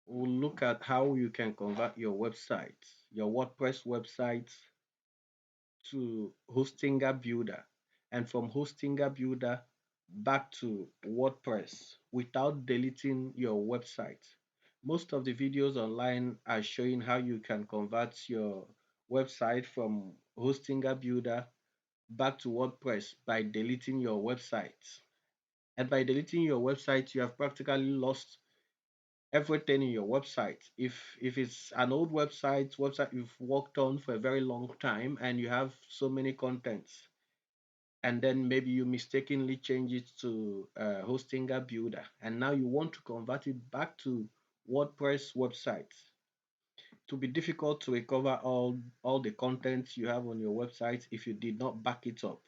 we'll look at how you can convert your website, your WordPress website, to Hostinger Builder, and from Hostinger Builder back to WordPress without deleting your website. Most of the videos online are showing how you can convert your website from Hostinger Builder back to WordPress by deleting your website. And by deleting your website, you have practically lost everything in your website. If it's an old website you've worked on for a very long time and you have so many contents, and then maybe you mistakenly change it to Hostinger Builder, and now you want to convert it back to WordPress website, to be difficult to recover all the contents you have on your website if you did not back it up.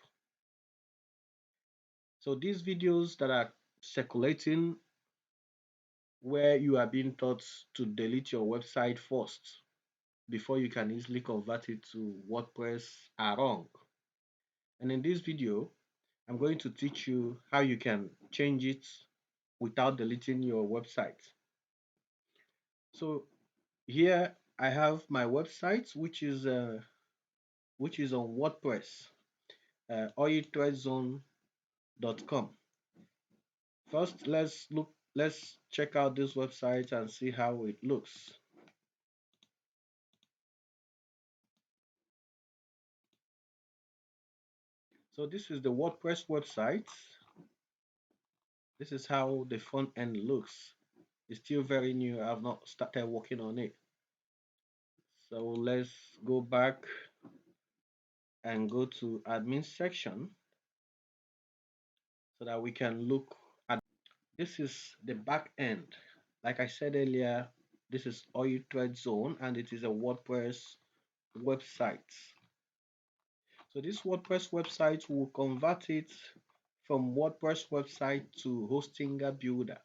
So these videos that are circulating where you are being taught to delete your website first before you can easily convert it to WordPress are wrong. And in this video, I'm going to teach you how you can change it without deleting your website. So here I have my website, which is on WordPress, oilthreadzone.com. First, let's check out this website and see how it looks. So this is the WordPress website. This is how the front end looks. It's still very new. I've not started working on it. So let's go back and go to admin section so that we can look at. This is the back end. Like I said earlier, this is Oil Thread Zone and it is a WordPress website. So this WordPress website will convert it from WordPress website to Hostinger Builder.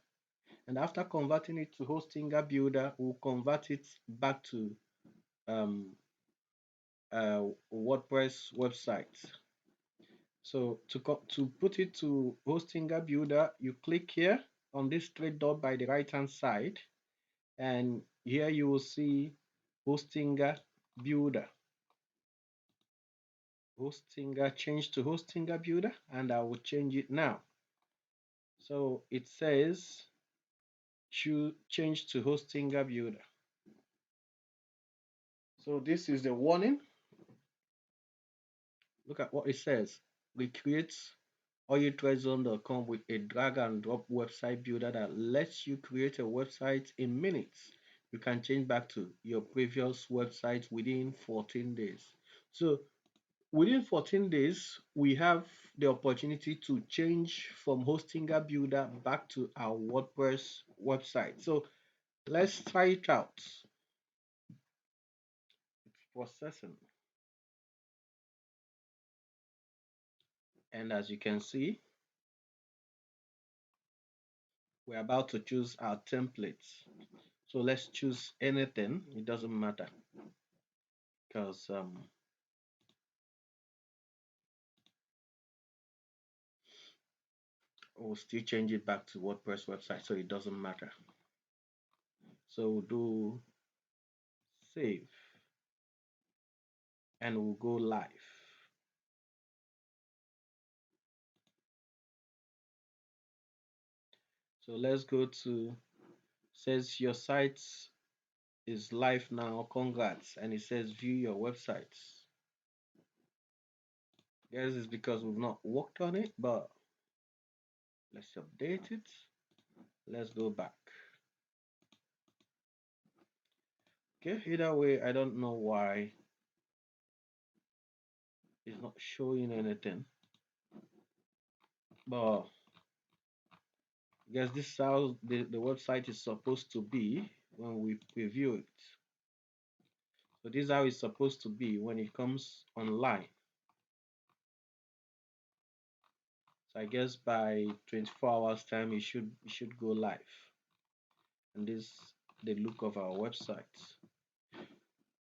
And after converting it to Hostinger Builder, we'll convert it back to um, WordPress website. So to put it to Hostinger Builder, you click here on this straight dot by the right hand side, and here you will see Hostinger Builder. Hostinger, change to Hostinger Builder, and I will change it now. So it says change to Hostinger Builder. So this is the warning. Look at what it says. Recreate oiltrezone.com with a drag and drop website builder that lets you create a website in minutes. You can change back to your previous website within 14 days. So within 14 days, we have the opportunity to change from Hostinger Builder back to our WordPress website. So let's try it out. It's processing. And as you can see, we're about to choose our templates. So let's choose anything, it doesn't matter, because we'll still change it back to WordPress website, so it doesn't matter. So we'll do save and we'll go live. So let's go to, says your site is live now, congrats, and it says view your websites. Guess it's because we've not worked on it, but let's update it. Let's go back. Okay, either way, I don't know why it's not showing anything, but I guess this is how the website is supposed to be when we preview it. So this is how it's supposed to be when it comes online. So I guess by 24 hours time it should go live. And this is the look of our website.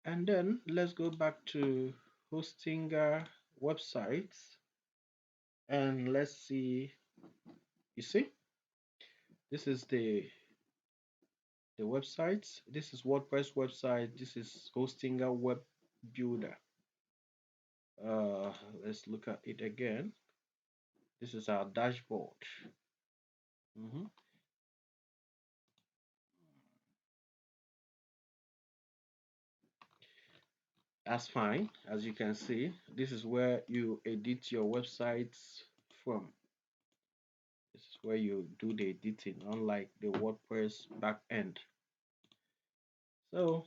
And then let's go back to Hostinger websites and let's see. You see, this is the websites. This is WordPress website. This is Hostinger Web Builder. Uh, let's look at it again. This is our dashboard. Mhm. That's fine. As you can see, this is where you edit your websites from. This is where you do the editing, unlike the WordPress backend. So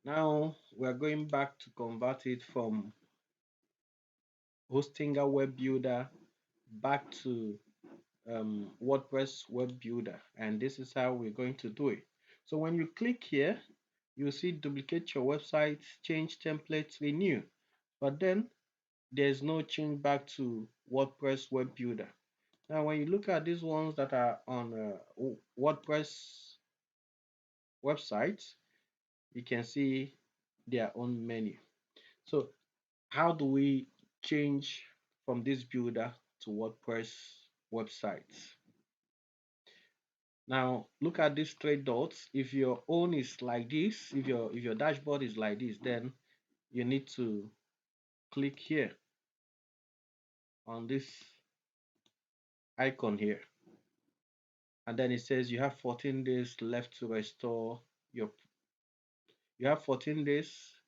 now we're going back to convert it from Hostinger Web Builder back to WordPress Web Builder, and this is how we're going to do it. So when you click here, you see duplicate your website, change templates, renew, but then there's no change back to WordPress Web Builder. Now, when you look at these ones that are on WordPress websites, you can see their own menu. So how do we change from this builder to WordPress websites? Now look at these three dots. If your own is like this, if your dashboard is like this, then you need to click here on this icon here, and then it says you have 14 days left to restore your. You have 14 days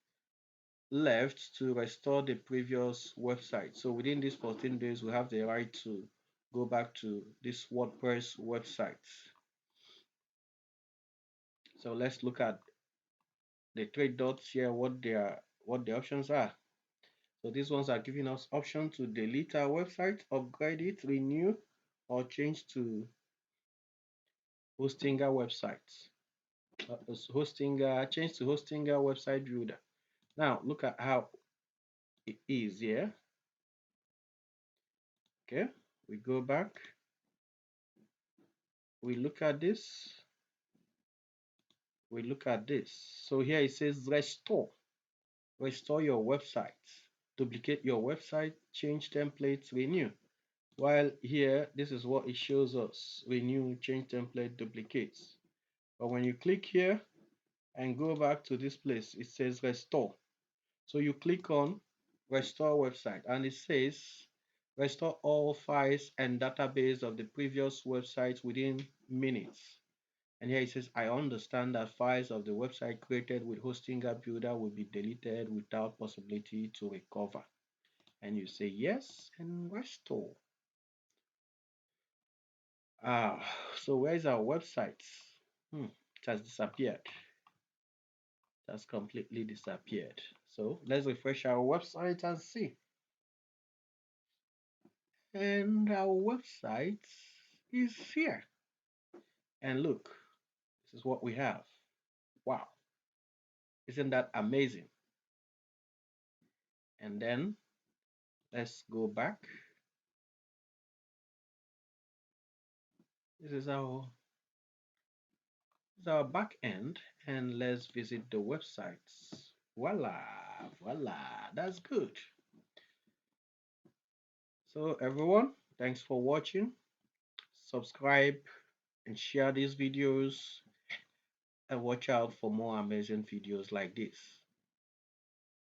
left to restore the previous website. So within these 14 days, we have the right to go back to this WordPress website. So let's look at the three dots here, what the options are. So these ones are giving us option to delete our website, upgrade it, renew, or change to Hostinger websites. Change to Hostinger website builder. Now look at how it is here. Okay, we go back, we look at this, we look at this. So here it says restore your website, duplicate your website, change templates, renew. While here, this is what it shows us: renew, change template, duplicates. But when you click here and go back to this place, it says restore. So you click on restore website, and it says restore all files and database of the previous website within minutes. And here it says, I understand that files of the website created with Hostinger Builder will be deleted without possibility to recover. And you say yes and restore. Ah, so where's our website? It has disappeared. It has completely disappeared. So let's refresh our website and see. And our website is here. And look, this is what we have. Wow, isn't that amazing? And then let's go back. This is our back end, and let's visit the websites. Voila, voila, that's good. So everyone, thanks for watching. Subscribe and share these videos, and watch out for more amazing videos like this.